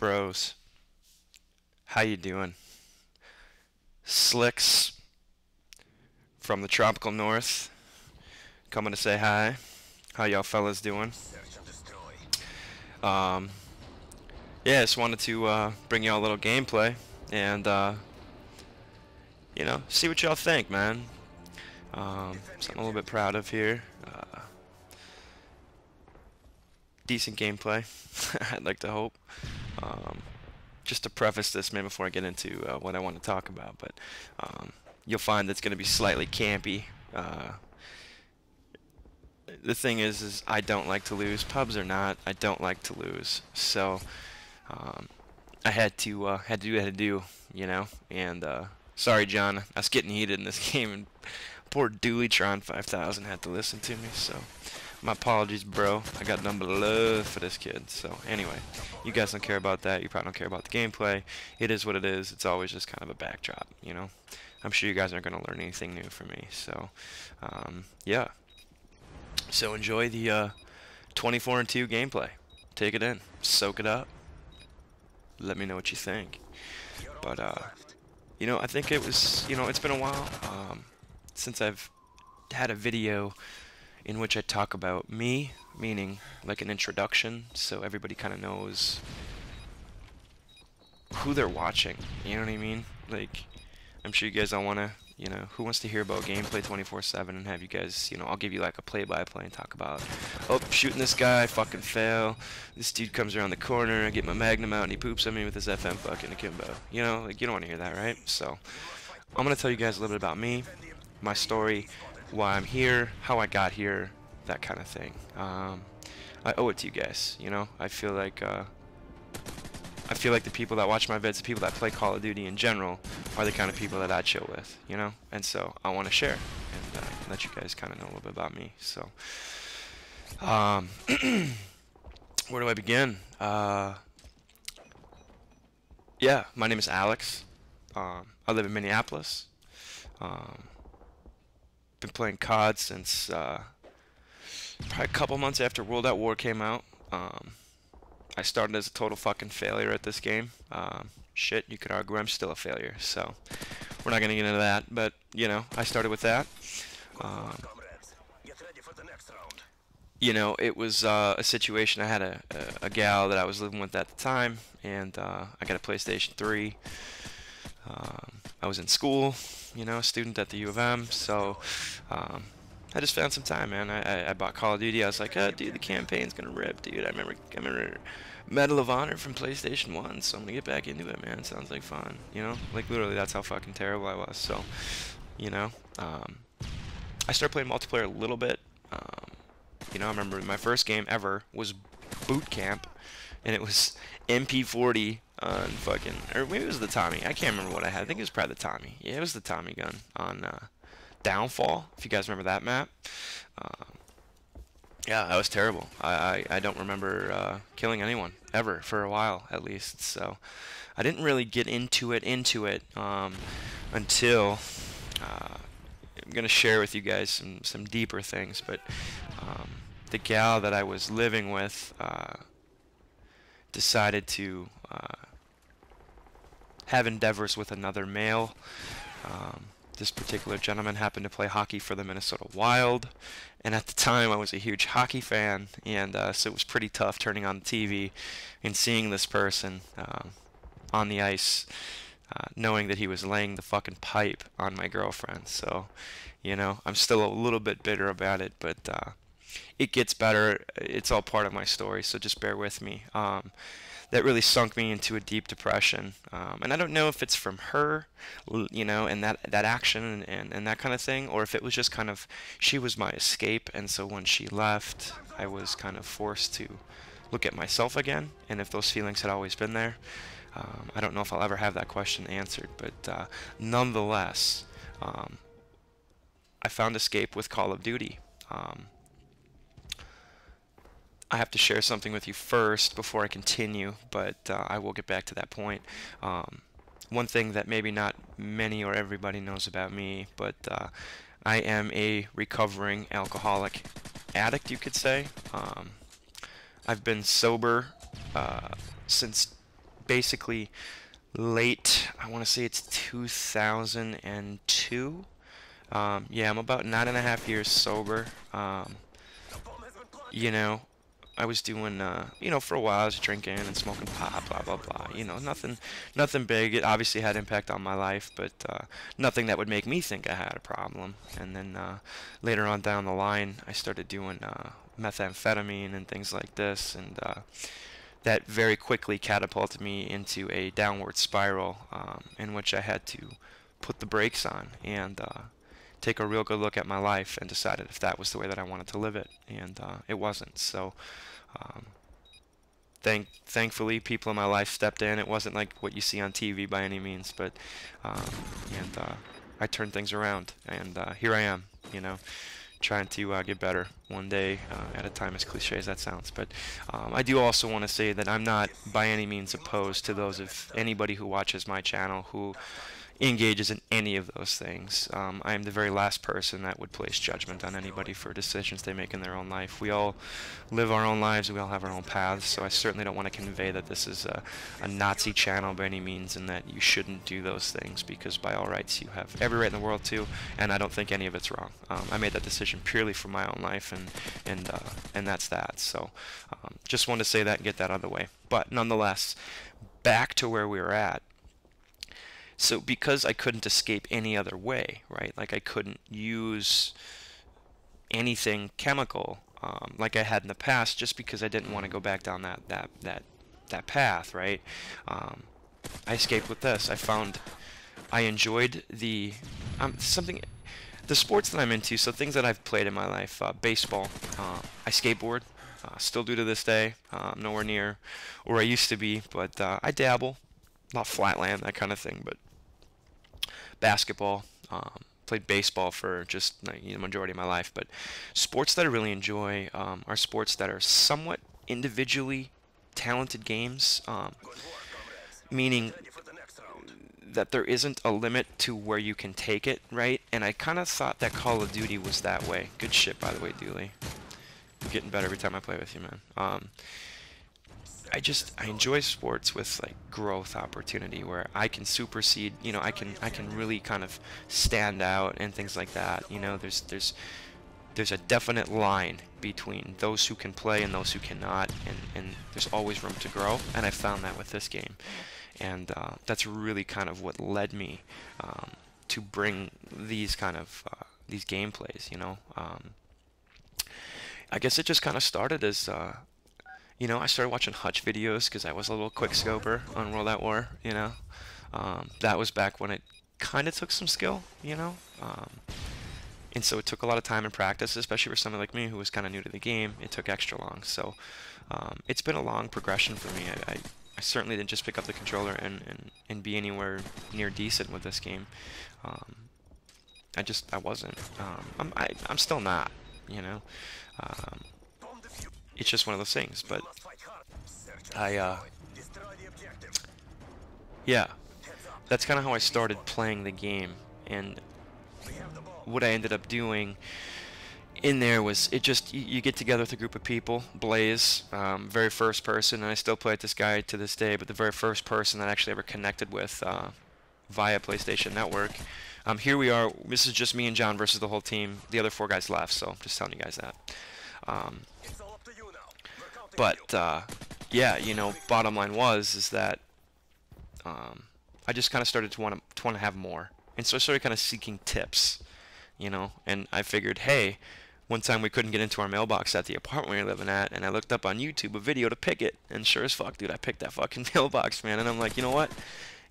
Bros, how you doing? Slicks from the tropical north coming to say hi. How y'all fellas doing? Um, yeah, just wanted to bring y'all a little gameplay and see what y'all think, man. Something a little bit proud of here. Decent gameplay, I'd like to hope. Um, just to preface this, man, before I get into what I want to talk about, but you'll find it's going to be slightly campy. The thing is I don't like to lose. Pubs or not, I don't like to lose. So I had to do what I had to do, you know. And sorry, John, I was getting heated in this game, and poor Dooleytron 5000 had to listen to me. So my apologies, bro. I got nothing but love for this kid. So anyway, you guys don't care about that. You probably don't care about the gameplay. It is what it is. It's always just kind of a backdrop, you know. I'm sure you guys aren't going to learn anything new from me. So yeah. So enjoy the 24-2 gameplay. Take it in, soak it up. Let me know what you think. But I think it was, it's been a while since I've had a video in which I talk about me, meaning like an introduction, so everybody kind of knows who they're watching. You know what I mean? Like, I'm sure you guys don't want to, who wants to hear about gameplay 24/7 and have you guys, I'll give you like a play-by-play and talk about, oh, shooting this guy, fucking fail. This dude comes around the corner, I get my Magnum out and he poops on me with his FM fucking akimbo. Like, you don't want to hear that, right? So, I'm going to tell you guys a little bit about me, my story, why I'm here, how I got here, that kind of thing. I owe it to you guys, I feel like the people that watch my vids, the people that play Call of Duty in general, are the kind of people that I chill with, and so I want to share and let you guys kind of know a little bit about me. So where do I begin? Yeah, my name is Alex. I live in Minneapolis. Been playing COD since probably a couple months after World at War came out. I started as a total fucking failure at this game. Shit, you could argue I'm still a failure, so we're not gonna get into that, but I started with that. It was a situation. I had a gal that I was living with at the time, and I got a PlayStation 3. I was in school, a student at the U of M, so I just found some time, man. I bought Call of Duty. I was like, oh, dude, the campaign's gonna rip, dude. I remember Medal of Honor from PlayStation 1, so I'm gonna get back into it, man. It sounds like fun, Like, literally, that's how fucking terrible I was. So, I started playing multiplayer a little bit. I remember my first game ever was Boot Camp, and it was MP40 on fucking, or maybe it was the Tommy. I can't remember what I had. I think it was probably the Tommy. Yeah, it was the Tommy gun on Downfall, if you guys remember that map. Yeah, that was terrible. I don't remember killing anyone ever for a while, at least. So I didn't really get into it until I'm gonna share with you guys some deeper things. But the gal that I was living with decided to have endeavors with another male. This particular gentleman happened to play hockey for the Minnesota Wild, and at the time I was a huge hockey fan, and so it was pretty tough turning on the TV and seeing this person on the ice, knowing that he was laying the fucking pipe on my girlfriend. So, I'm still a little bit bitter about it, but it gets better. It's all part of my story, so just bear with me. That really sunk me into a deep depression, and I don't know if it's from her, and that action and that kind of thing, or if it was just kind of, she was my escape, and so when she left, I was kind of forced to look at myself again, and if those feelings had always been there. I don't know if I'll ever have that question answered, but nonetheless, I found escape with Call of Duty. I have to share something with you first before I continue, but I will get back to that point. One thing that maybe not many or everybody knows about me, but I am a recovering alcoholic addict, you could say. I've been sober since basically late, I want to say it's 2002. Yeah, I'm about 9.5 years sober. You know, I was doing, for a while I was drinking and smoking pot, blah blah blah. Nothing big. It obviously had impact on my life, but nothing that would make me think I had a problem. And then later on down the line, I started doing methamphetamine and things like this, and that very quickly catapulted me into a downward spiral in which I had to put the brakes on and take a real good look at my life and decided if that was the way that I wanted to live it, and it wasn't. So um, thankfully people in my life stepped in. It wasn't like what you see on TV by any means, but um, and I turned things around, and here I am, trying to get better one day at a time, as cliche as that sounds. But I do also want to say that I'm not by any means opposed to those of anybody who watches my channel who engages in any of those things. I am the very last person that would place judgment on anybody for decisions they make in their own life. We all live our own lives, we all have our own paths, so I certainly don't want to convey that this is a Nazi channel by any means and that you shouldn't do those things, because by all rights you have every right in the world to, and I don't think any of it's wrong. I made that decision purely for my own life, and that's that. So just wanted to say that and get that out of the way. But nonetheless, back to where we were at. So because I couldn't escape any other way, right? Like I couldn't use anything chemical like I had in the past, just because I didn't want to go back down that path, right? I escaped with this. I enjoyed the sports that I'm into. So things that I've played in my life: baseball. I skateboard. Still do to this day. Nowhere near where I used to be, but I dabble. A lot flatland, that kind of thing. But basketball, played baseball for just majority of my life. But sports that I really enjoy are sports that are somewhat individually talented games, meaning that there isn't a limit to where you can take it, right? And I kind of thought that Call of Duty was that way. Good shit, by the way, Dooley. I'm getting better every time I play with you, man. I enjoy sports with like growth opportunity where I can supersede, I can really kind of stand out and things like that. There's a definite line between those who can play and those who cannot, and there's always room to grow, and I found that with this game. And that's really kind of what led me to bring these kind of these gameplays, I guess it just kind of started as I started watching Hutch videos because I was a little quickscoper on World at War, that was back when it kind of took some skill, and so it took a lot of time and practice, especially for someone like me who was kind of new to the game. It took extra long, so it's been a long progression for me. I certainly didn't just pick up the controller and be anywhere near decent with this game. I wasn't. I'm still not, it's just one of those things. But yeah, that's kind of how I started playing the game, and what I ended up doing in there was you get together with a group of people. Blaze, very first person, and I still play with this guy to this day, but the very first person that I actually ever connected with via PlayStation Network. Here we are. This is just me and John versus the whole team. The other 4 guys left, so I'm just telling you guys that. But yeah, bottom line is that I just kind of started to want to have more, and so I started kind of seeking tips, and I figured, hey, one time we couldn't get into our mailbox at the apartment we were living at, and I looked up on YouTube a video to pick it, and sure as fuck, dude, I picked that fucking mailbox, man. And I'm like, you know what?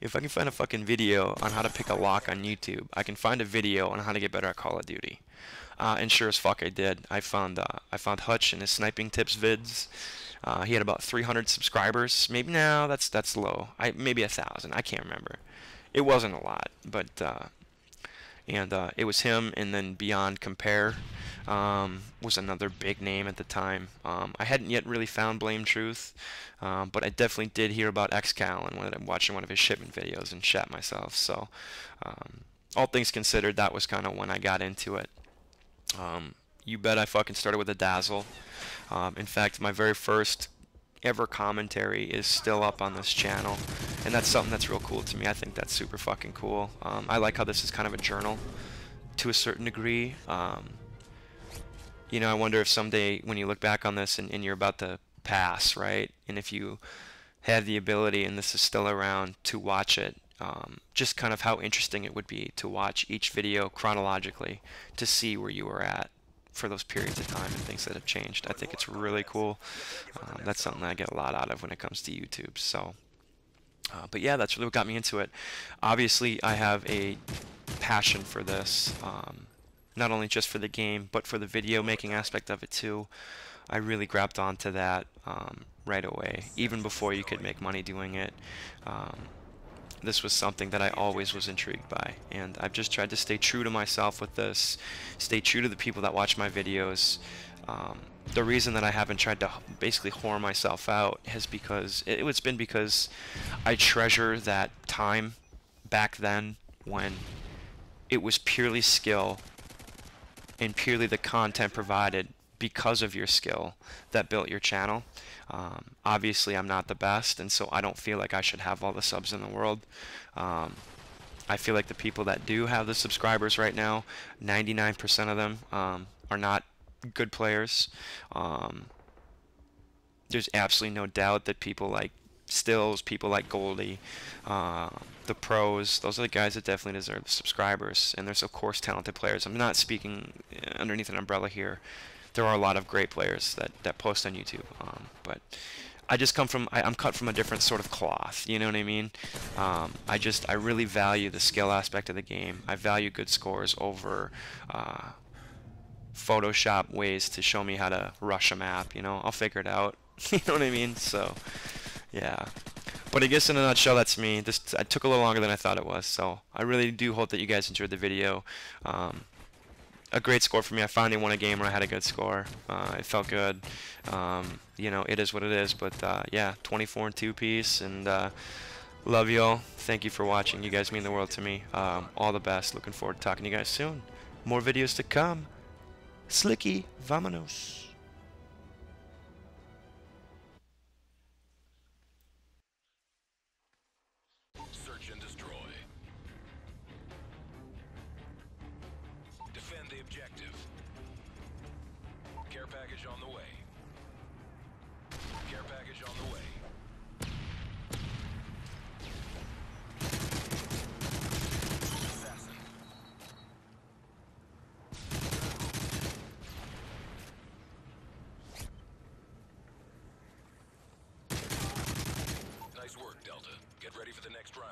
If I can find a fucking video on how to pick a lock on YouTube, I can find a video on how to get better at Call of Duty. And sure as fuck I did. I found Hutch and his sniping tips vids. He had about 300 subscribers. Maybe now that's low. Maybe 1,000. I can't remember. It wasn't a lot, but it was him, and then Beyond Compare was another big name at the time. I hadn't yet really found Blame Truth, but I definitely did hear about XCal and when I'm watching one of his shipment videos and shat myself. So all things considered, that was kind of when I got into it. You bet I fucking started with a Dazzle. In fact, my very first ever commentary is still up on this channel, and that's something that's real cool to me. I think that's super fucking cool. I like how this is kind of a journal to a certain degree. You know, I wonder if someday when you look back on this and you're about to pass, right, and if you have the ability, and this is still around, to watch it, just kind of how interesting it would be to watch each video chronologically to see where you were at for those periods of time and things that have changed. I think it's really cool. That's something I get a lot out of when it comes to YouTube. So, but yeah, that's really what got me into it. Obviously, I have a passion for this, not only just for the game, but for the video making aspect of it too. I really grabbed onto that right away, even before you could make money doing it. This was something that I always was intrigued by, and I've just tried to stay true to myself with this, stay true to the people that watch my videos. The reason that I haven't tried to basically whore myself out has because it's been because I treasure that time back then when it was purely skill and purely the content provided because of your skill that built your channel. Obviously, I'm not the best, and so I don't feel like I should have all the subs in the world. I feel like the people that do have the subscribers right now, 99% of them are not good players. There's absolutely no doubt that people like Stills, people like Goldie, the pros, those are the guys that definitely deserve subscribers. And there's of course talented players. I'm not speaking underneath an umbrella here. There are a lot of great players that post on YouTube, but I just come from, I'm cut from a different sort of cloth, you know what I mean? I really value the skill aspect of the game. I value good scores over Photoshop ways to show me how to rush a map, you know? I'll figure it out, you know what I mean? So, yeah. But I guess in a nutshell, that's me. This it took a little longer than I thought it was, so I really do hope that you guys enjoyed the video. A great score for me. I finally won a game where I had a good score. It felt good. You know, it is what it is. But yeah, 24 and 2 piece. And love you all. Thank you for watching. You guys mean the world to me. All the best. Looking forward to talking to you guys soon. More videos to come. Slicky, vámonos. Search and destroy. Defend the objective. Care package on the way. Care package on the way. Assassin. Nice work, Delta. Get ready for the next round.